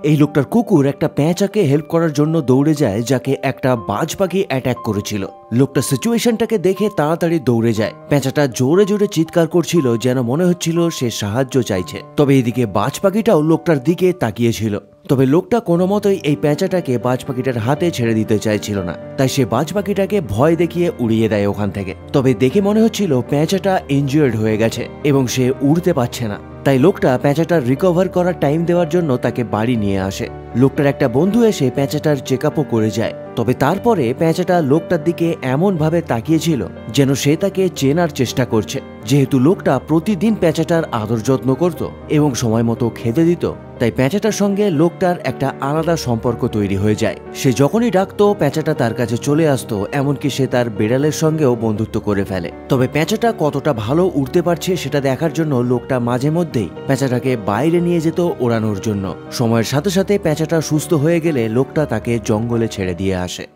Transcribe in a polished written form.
এই লোকটার কুকুর একটা পেঁচাকে হেল্প করার জন্য দৌড়ে যায় যাকে একটা বাজ পাখি অ্যাটাক করেছিল। লোকটা সিচুয়েশনটাকে দেখে তাড়াতাড়ি দৌড়ে যায়। পেঁচাটা জোরে জোরে চিৎকার করছিল, যেন মনে হচ্ছিল সে সাহায্য চাইছে। তবে এদিকে বাজ পাখিটাও লোকটার দিকে তাকিয়েছিল। তবে লোকটা কোনো মতোই এই পেঁচাটাকে বাজ পাখিটার হাতে ছেড়ে দিতে চাইছিল না, তাই সে বাজ পাখিটাকে ভয় দেখিয়ে উড়িয়ে দেয় ওখান থেকে। তবে দেখে মনে হচ্ছিল পেঁচাটা ইনজিওর্ড হয়ে গেছে এবং সে উড়তে পারছে না। তাই লোকটা পেঁচাটার রিকভার করার টাইম দেওয়ার জন্য তাকে বাড়ি নিয়ে আসে। লোকটার একটা বন্ধু এসে পেঁচাটার চেক আপও করে যায়। তবে তারপরে পেঁচাটা লোকটার দিকে এমন ভাবে তাকিয়েছিল যেন সে তাকে চেনার চেষ্টা করছে। যেহেতু লোকটা প্রতিদিন পেঁচাটার আদর যত্ন করত এবং সময় মতো খেতে দিত, তাই পেঁচাটার সঙ্গে লোকটার একটা আলাদা সম্পর্ক তৈরি হয়ে যায়। সে যখনই ডাকতো পেঁচাটা তার কাছে চলে আসতো, এমনকি সে তার বিড়ালের সঙ্গেও বন্ধুত্ব করে ফেলে। তবে পেঁচাটা কতটা ভালো উড়তে পারছে সেটা দেখার জন্য লোকটা মাঝে মধ্যেই পেঁচাটাকে বাইরে নিয়ে যেত ওড়ানোর জন্য। সময়ের সাথে সাথে পেঁচাটা সুস্থ হয়ে গেলে লোকটা তাকে জঙ্গলে ছেড়ে দিয়ে আসে।